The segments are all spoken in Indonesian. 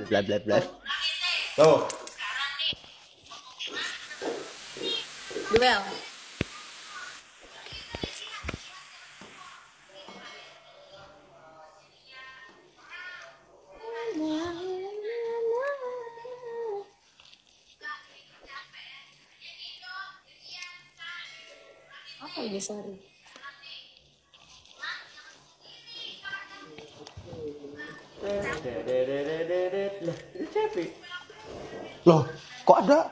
bla bla bla. Tuh. Duel. Apa ini sorry? Loh, kok ada?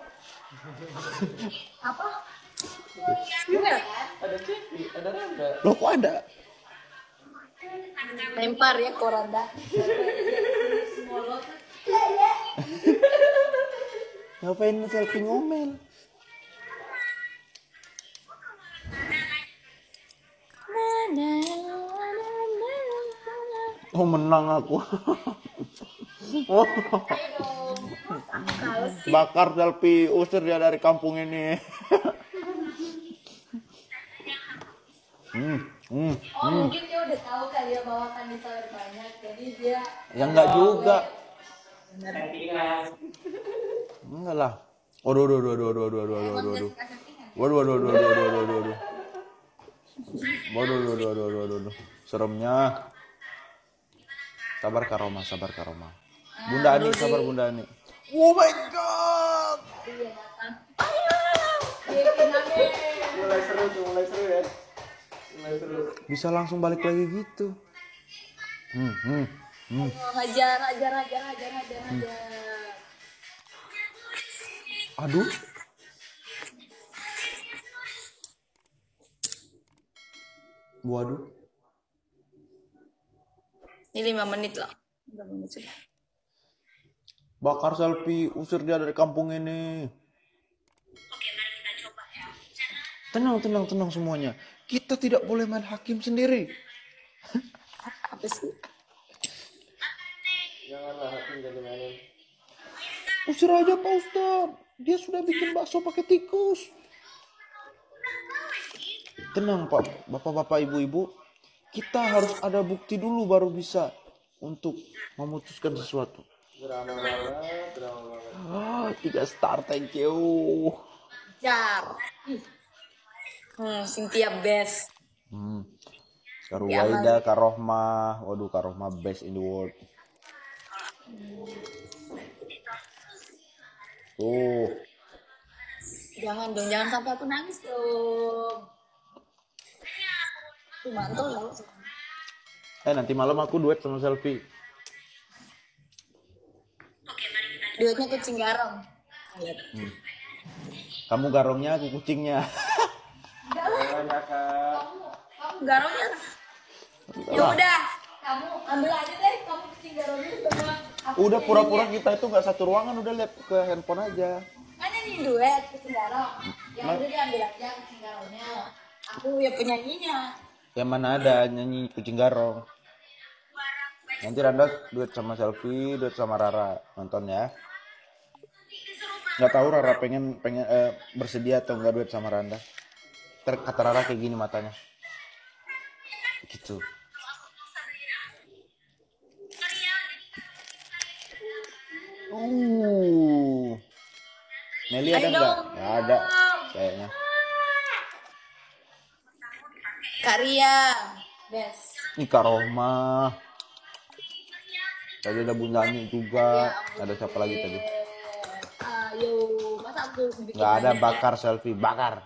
Apa? Duel. Ada Cepi, ada Randa. Loh, kok ada? Lempar ya koranda. Ngapain selfie ngomel? Oh, menang aku. Oh. Bakar selfie, usir dia dari kampung ini. Mungkin dia udah tahu kali ya bahwa Kanisa banyak, jadi dia. Ya enggak juga. Enggak lah. Waduh, waduh, waduh, waduh, waduh, waduh, waduh, waduh. Waduh, waduh, waduh, waduh, waduh, waduh, waduh. Waduh, waduh, waduh, waduh, waduh, waduh. Seremnya. Sabar Karoma, sabar Karoma. Bunda Ani, sabar Bunda Ani. Oh my god. Mulai seru tuh, mulai seru ya. Mulai seru. Bisa langsung balik lagi gitu. Hajar. Aduh. Waduh. Ini 5 menit loh. 5 menit sudah. Bakar selfie, usir dia dari kampung ini. Oke, mari kita coba ya. Tenang semuanya. Kita tidak boleh main hakim sendiri. Apa sih? Janganlah hakim jadi mainin. Usir aja Pak Ustadz. Dia sudah bikin bakso pakai tikus. Tenang Pak, Bapak-bapak, Ibu-ibu. Kita harus ada bukti dulu baru bisa untuk memutuskan sesuatu. Drama banget, drama banget. 3 star, thank you. Jar. Cynthia best. Kak Ruwaida, Kak Rohmah. Waduh, Kak Rohmah best in the world. Tuh. Jangan sampai aku nangis dong. Tuh mantul loh. Nanti malam aku duet sama Selfie. Duetnya kucing garong. Lihat. Kamu garongnya, aku kucingnya. Banyak Kak. Kamu garongnya. Ya udah, kamu ambil aja deh, kamu kucing garongnya sama aku. Udah pura-pura kita itu nggak satu ruangan, udah lihat ke handphone aja. Kan ini duet kucing garong. Ya udah diambil aja kucing garongnya. Aku ya penyanyinya. Yang mana ada nyanyi kucing garong. Nanti Randa duet sama Selfie, duet sama Rara, nonton ya. Nggak tahu Rara pengen bersedia atau nggak duet sama Randa. Kata Rara kayak gini matanya. Gitu. Nelly ada nggak? Nggak ada kayaknya. Kak Ria, best. Ini Kak Rohmah. Tadi ada Bunda Ani juga. Ada siapa lagi tadi? Ayo, masa aku bikin Nggak ada bakar Selfie, bakar.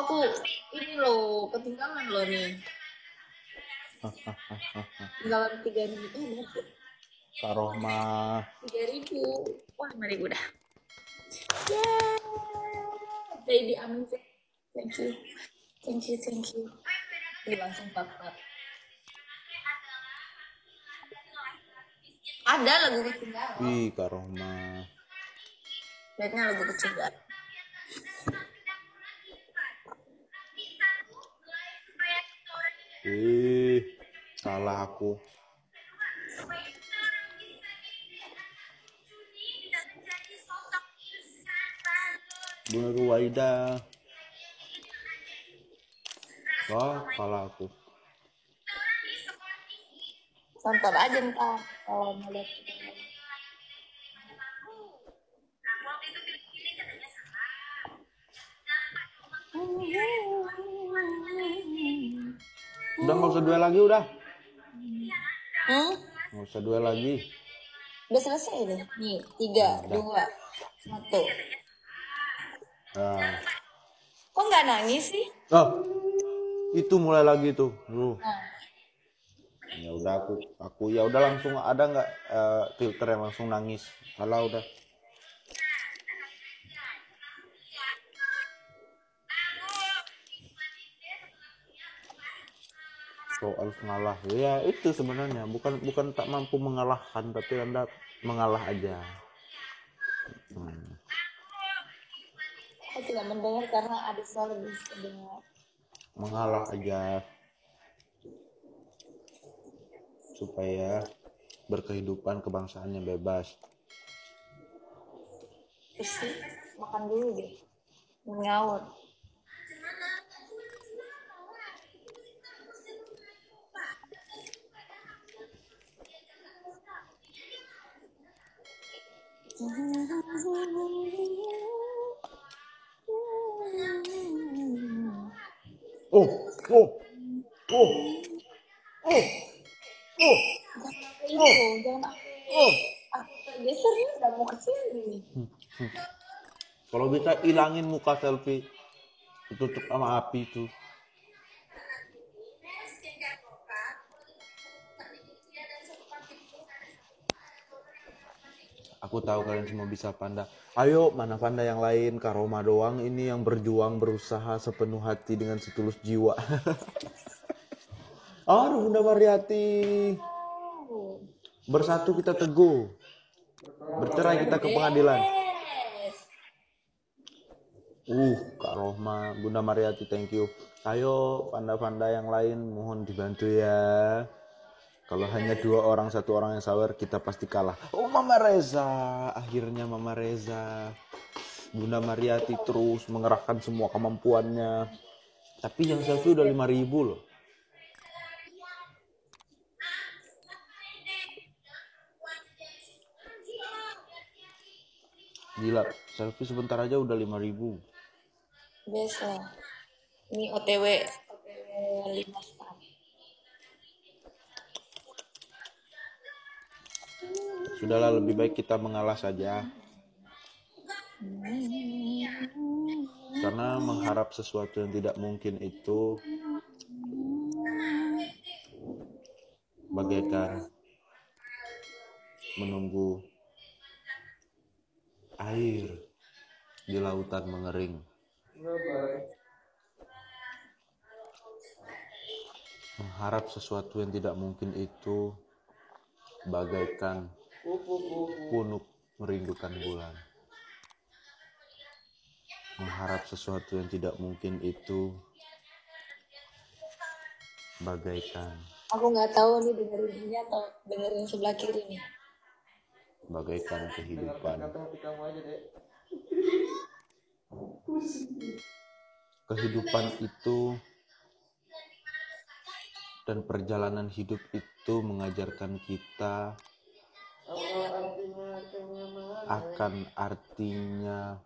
aku ini loh, ketinggalan loh nih. Ketinggalan 3.000. Bener sih. Kak Rohmah. 3.000. Wah, 5.000 dah. Yeay. Baby, amin. Thank you. Ini langsung 4. Ada lagu ketinggalan. Ih, Kak Rohmah. Lihatnya lagu ketinggalan. Salah aku. Bunda Ruwaida. Wah, kalah aku. Tonton aja ntar kalau mau lihat. Udah nggak usah duel lagi udah. Nggak usah duel lagi. Udah selesai deh. Nih, 3, 2, 1. Nah. Kok nggak nangis sih? Oh, itu mulai lagi tuh. Nah. Ya udah aku ya udah langsung ada nggak filter yang langsung nangis? Kalau udah. Soal mengalah ya itu sebenarnya bukan tak mampu mengalahkan tapi Anda mengalah aja. Aku tidak mendengar karena ada suara di sebelah. Mengalah aja supaya berkehidupan kebangsaannya bebas. Terus makan dulu deh. Ngawur. Gesernya udah mau kesini. Kalau bisa ilangin muka selfie, tutup sama api tuh. Aku tahu kalian semua bisa panda. Ayo, mana panda yang lain? Karoma doang ini yang berjuang, berusaha sepenuh hati dengan setulus jiwa. Aduh, Bunda Mariati. Bersatu kita teguh. Bercerai kita ke pengadilan. Kak Rohma, Bunda Mariati, thank you. Ayo, panda-panda yang lain mohon dibantu ya. Kalau hanya 2 orang, 1 orang yang sawer, kita pasti kalah. Oh, Mama Reza. Akhirnya Mama Reza. Bunda Mariati terus mengerahkan semua kemampuannya. Tapi yang selfie udah 5.000 loh. Gila, selfie sebentar aja udah 5.000. Biasa. Ini OTW 5 star. Sudahlah, lebih baik kita mengalah saja. Karena mengharap sesuatu yang tidak mungkin itu bagaikan menunggu air di lautan mengering. Mengharap sesuatu yang tidak mungkin itu bagaikan punuk merindukan bulan. Mengharap sesuatu yang tidak mungkin itu bagaikan. Aku nggak tahu nih dengerin ini atau dengerin sebelah kiri nih. Bagaikan kehidupan. Kehidupan itu dan perjalanan hidup itu mengajarkan kita akan artinya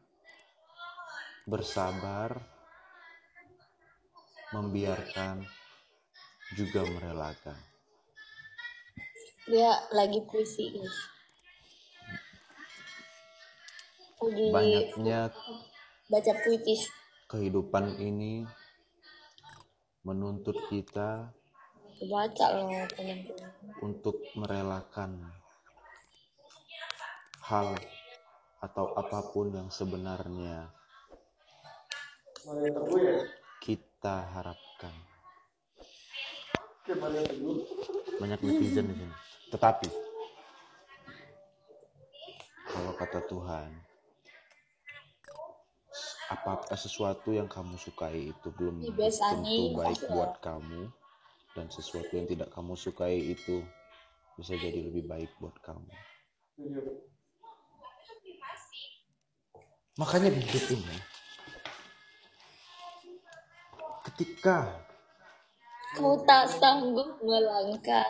bersabar, membiarkan, juga merelakan. Dia lagi puisi, guys. Banyaknya baca puitis. Kehidupan ini menuntut kita Baca loh teman-teman. untuk merelakan hal atau apapun yang sebenarnya kita harapkan. Banyak netizen di sini. Tetapi kalau kata Tuhan, apa sesuatu yang kamu sukai itu belum tentu baik buat kamu. dan sesuatu yang tidak kamu sukai itu bisa jadi lebih baik buat kamu. Makanya di hidup ini, ketika Kau tak sanggup melangkah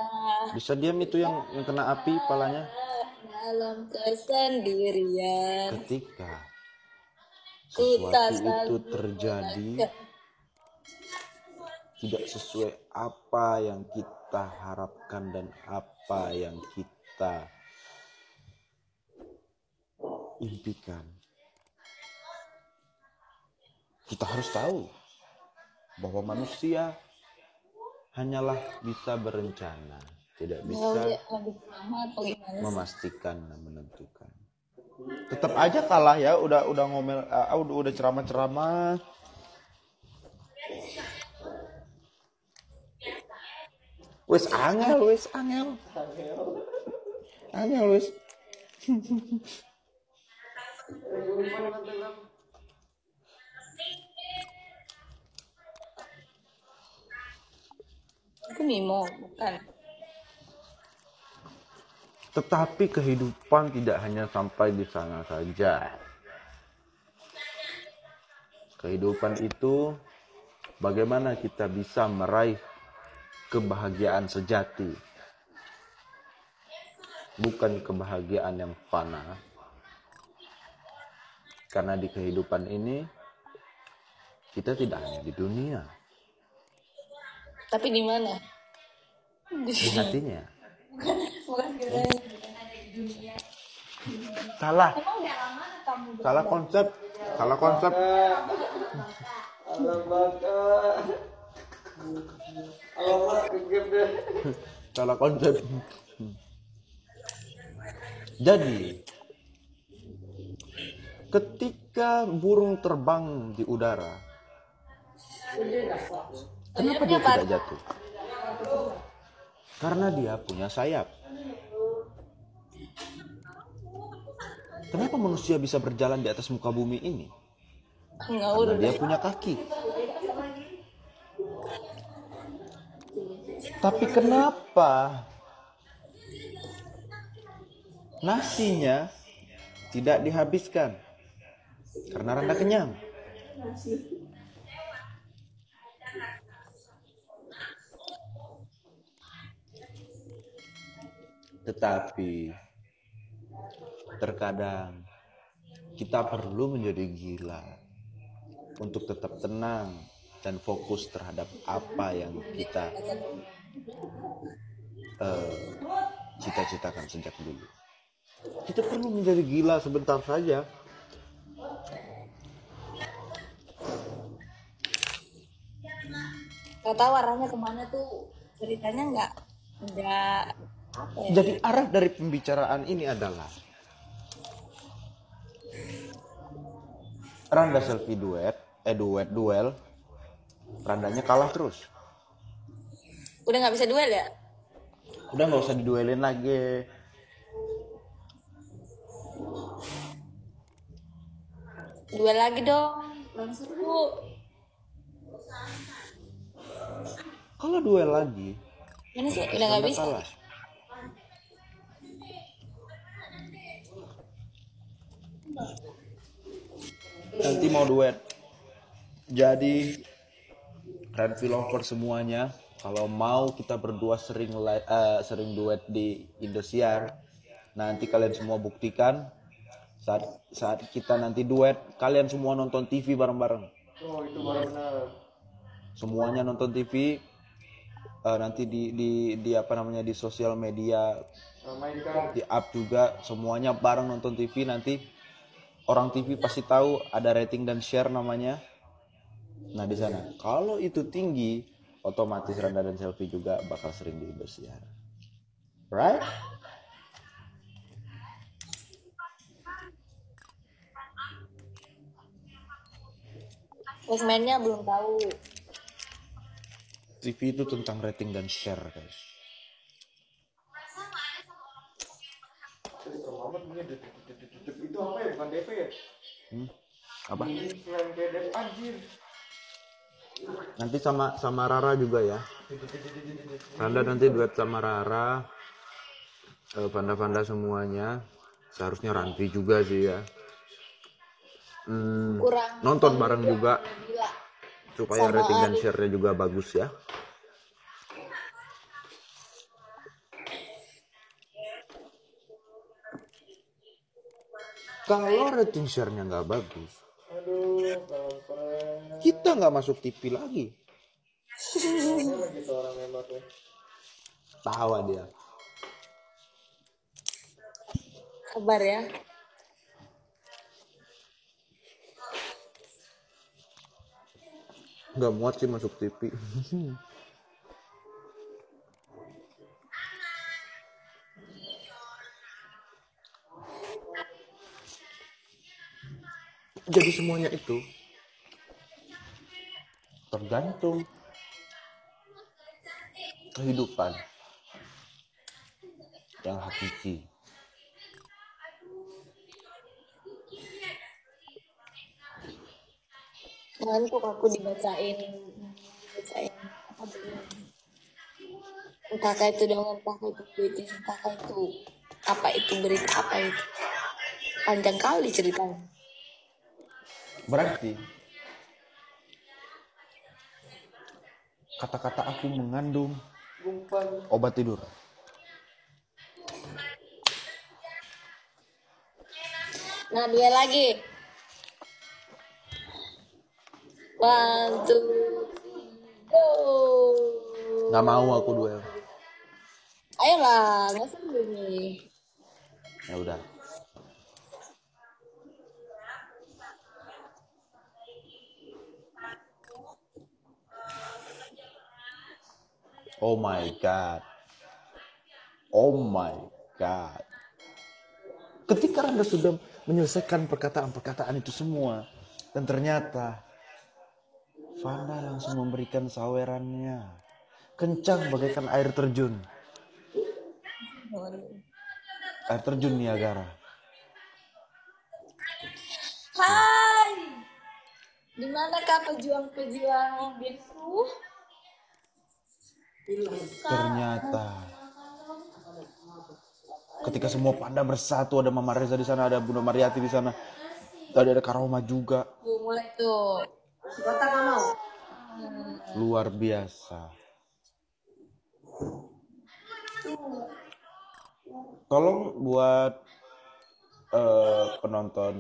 bisa diam itu yang kena api palanya. dalam kesendirian. Ketika Ku tak sesuatu itu sanggup terjadi melangkah. tidak sesuai apa yang kita harapkan dan apa yang kita impikan, kita harus tahu bahwa manusia hanyalah bisa berencana, tidak Kalau bisa dia lebih lama atau gimana sih? memastikan dan menentukan. Tetap aja kalah ya, udah ngomel, udah ceramah-ceramah. Wes angel wes. Aku Mimo, bukan. Tetapi kehidupan tidak hanya sampai di sana saja. Kehidupan itu bagaimana kita bisa meraih kebahagiaan sejati. Bukan kebahagiaan yang fana. Karena di kehidupan ini kita tidak hanya di dunia, Tapi di mana? di hatinya. Bukan kira ada di dunia. Salah Emang daerah mana kamu? salah konsep. Alamak. Alamak, kegep deh. Salah konsep. Jadi ketika burung terbang di udara, kenapa dia tidak jatuh? Karena dia punya sayap. Kenapa manusia bisa berjalan di atas muka bumi ini? Karena dia punya kaki. Tapi kenapa nasinya tidak dihabiskan? Karena Randa kenyang. Tetapi terkadang kita perlu menjadi gila untuk tetap tenang dan fokus terhadap apa yang kita cita-citakan sejak dulu. Kita perlu menjadi gila sebentar saja. Gak tahu arahnya kemana tuh, ceritanya nggak apa ya? Jadi arah dari pembicaraan ini adalah Randa selfie duel, Randanya kalah terus. Udah nggak bisa duel ya? Udah nggak usah diduelin lagi. Duel lagi dong, kurang seru. Kalau duel lagi, Ini sih udah nggak Randa bisa. kalah. Nanti mau duet. Jadi Renvi lover semuanya, kalau mau kita berdua sering duet di Indosiar, nanti kalian semua buktikan saat kita nanti duet, kalian semua nonton TV bareng-bareng. Oh, itu baru benar. Semuanya nonton TV, nanti di apa namanya di sosial media, Mainkan. di up juga, semuanya bareng nonton TV. Nanti orang TV pasti tahu ada rating dan share namanya. Nah di sana kalau itu tinggi, otomatis Randa dan Selfie juga bakal sering di Indosiar, right? Segmennya belum tahu. TV itu tentang rating dan share, guys. Itu apa ya? Bukan DP ya? Apa? Selain kayak DP, anjir. Nanti sama Rara juga ya. Randa nanti duet sama Rara. Panda-panda semuanya. Seharusnya Ranti juga sih ya. Kurang Nonton bareng juga gila. supaya Sama rating dan Ari. share-nya juga bagus ya. Kalau rating share-nya nggak bagus, Aduh, kampret. kita nggak masuk TV lagi. Mana gitu orang nembaknya. Tawa dia. Kabar ya. Nggak muat sih masuk TV. Jadi semuanya itu tergantung kehidupan yang hakiki. Ngantuk aku dibacain apa belum. Entah itu dengan entah itu berita, entah itu apa itu berita apa itu. Panjang kali ceritanya. Berarti kata-kata aku mengandung Gumpal. obat tidur. Nah, dia lagi. 1, 2, 3, go. Nggak mau aku duel. Ayolah, nggak seru nih. Ya udah. Oh my god. Oh my god. Ketika Anda sudah menyelesaikan perkataan-perkataan itu semua, dan ternyata Fanda langsung memberikan sawerannya. Kencang bagaikan air terjun. Air terjun Niagara. Hai, di manakah pejuang-pejuang bisu? Ternyata ketika semua panda bersatu, ada Mama Reza di sana, ada Bunda Mariati di sana, tadi ada Karoma juga. Tuh, mulai tuh. Kota nggak mau. Luar biasa. Tolong buat penonton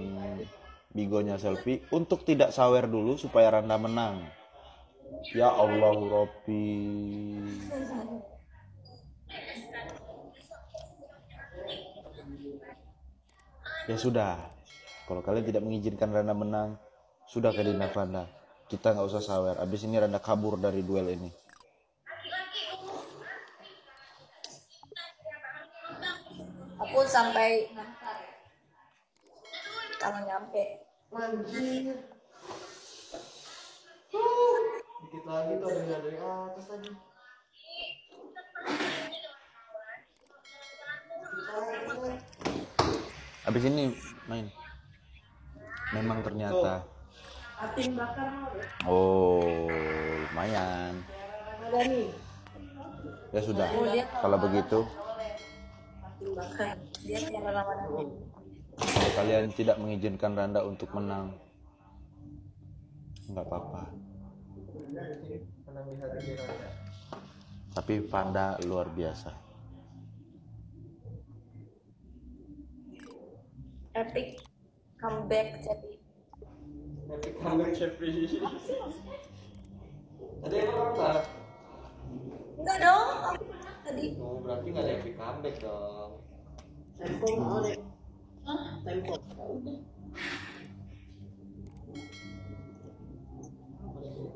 Bigonya Selfie untuk tidak sawer dulu supaya Randa menang. Ya Allah Robbi. Ya sudah. Kalau kalian tidak mengizinkan Randa menang, sudah ke Dinda Fanda. Kita nggak usah sawer. Abis ini Randa kabur dari duel ini. Aku sampai kalau nyampe. Anjir. Dikit lagi tuh ada dari atas lagi. Abis ini main. Memang ternyata. Atin bakar mau deh. Oh, lumayan. Ada nih. Ya sudah. Kalau begitu, Atin bakar. Dia tiara lama-lama. kalau kalian tidak mengizinkan Randa untuk menang, nggak apa-apa. Menang di hati Randa. Tapi Panda luar biasa. Epic comeback jadi. Epic comeback Chevy. Tadi emang apa? Enggak dong, aku menang tadi. Oh, berarti nggak ada epic comeback dong. Tempo mau deh. Hah? Tempo.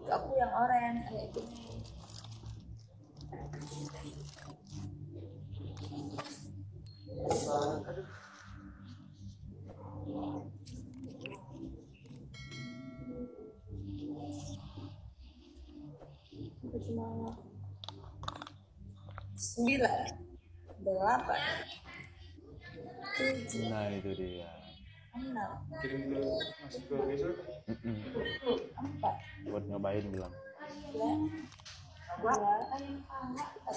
Aku yang orange kayak gini. Aduh. Cuma 9, 8, 7, Nah itu dia. 6, Kirim dulu masuk ke besok. 4, Buat nyobain bilang.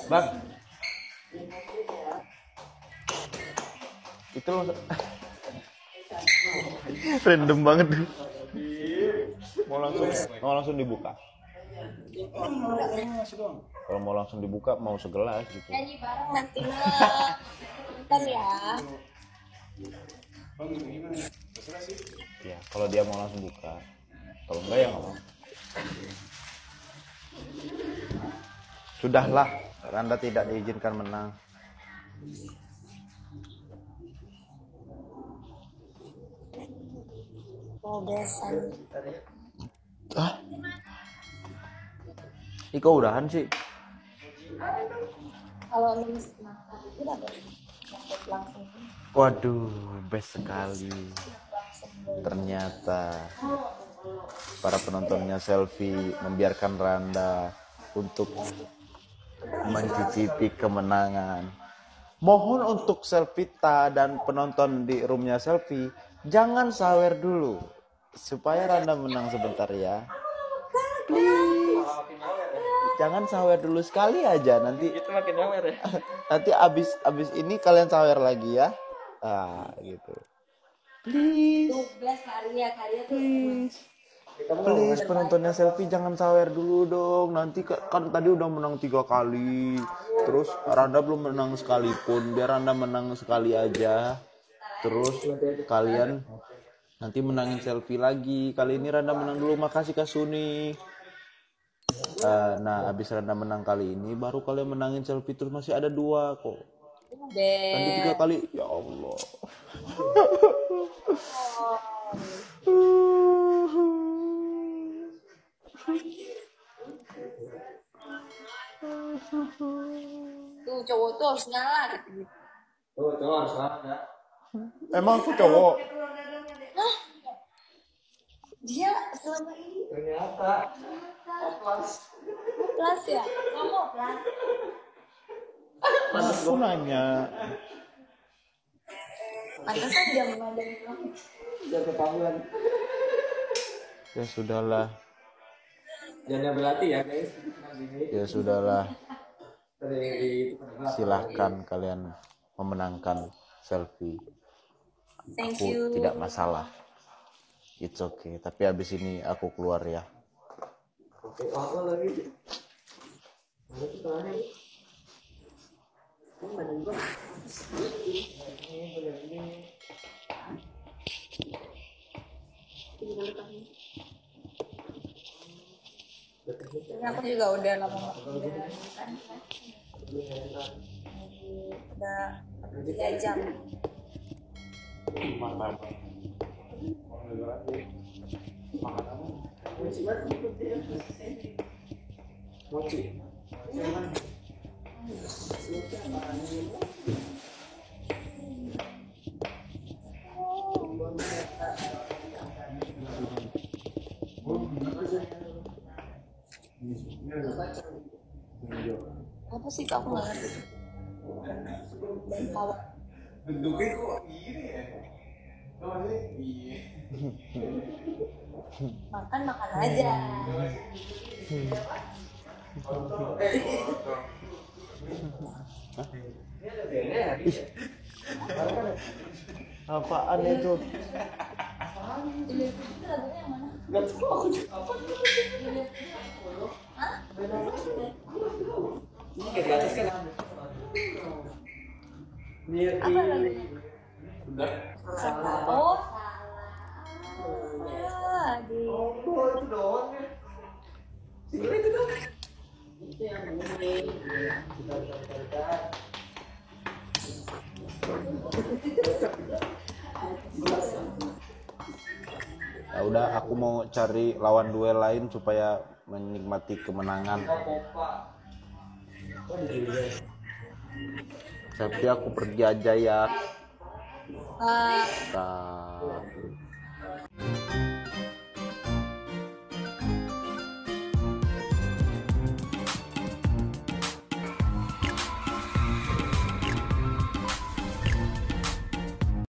Bang, itu lo random banget tuh. Mau langsung dibuka. Kalau mau langsung dibuka mau segelas gitu. Nyanyi bareng nanti nonton ya. Ya, kalau dia mau langsung buka. Kalau enggak ya nggak mau. Sudahlah, Randa tidak diizinkan menang. Mau besan. Iko udahan sih. Kalau nulis makan itu dapat langsung. Waduh, best sekali. Ternyata para penontonnya Selfie membiarkan Randa untuk mencicipi kemenangan. Mohon untuk Selfita dan penonton di roomnya Selfie, jangan sawer dulu supaya Randa menang sebentar ya. Please. Jangan sawer dulu sekali aja, nanti Itu makin nyawer ya. nanti abis ini kalian sawer lagi ya. Gitu. Please. 12 karya tuh. Please penontonnya Selfie jangan sawer dulu dong. Nanti kan tadi udah menang 3 kali. Terus Randa belum menang sekalipun. Biar Randa menang sekali aja. Terus kalian nanti menangin Selfie lagi. Kali ini Randa menang dulu. Makasih Kak Suni. Nah abis Randa menang kali ini baru kalian menangin Selfie. Terus masih ada 2 kok. Tadi 3 kali. Ya Allah. Tuh cowok tuh harus ngalah gitu. Tuh, cowok harus salah ya. Emang aku cowok. Dia selama ini Ternyata oplas. plus ya. Kamu plus. Aku nanya. Pantesan dia memandang kamu. Udah ketahuan. Ya sudahlah. Jangan berarti ya guys. Ya sudahlah. Dari Silahkan kalian memenangkan Selfie. Thank Aku you. tidak masalah. It's okay. Tapi abis ini aku keluar ya. Oke, apa lagi? Ada tuh terakhir. Badan gua. Ini aku juga udah lama kan. Udah 3 jam. Mochi. Apa sih kamu nggak ngerti? Dan power. Bentuknya kok gini ya? Iya. Makan aja. Apaan itu? Itu lagunya yang mana? Gak tau aku juga apa. Hah? Ini kayak di atas kan? Apa lagunya? Udah. Salah. Oh, salah. Di Oh, itu doang ya. Single itu doang. itu yang ini. Ya udah, aku mau cari lawan duel lain supaya menikmati kemenangan. Tapi aku pergi aja ya. Ah, Nah.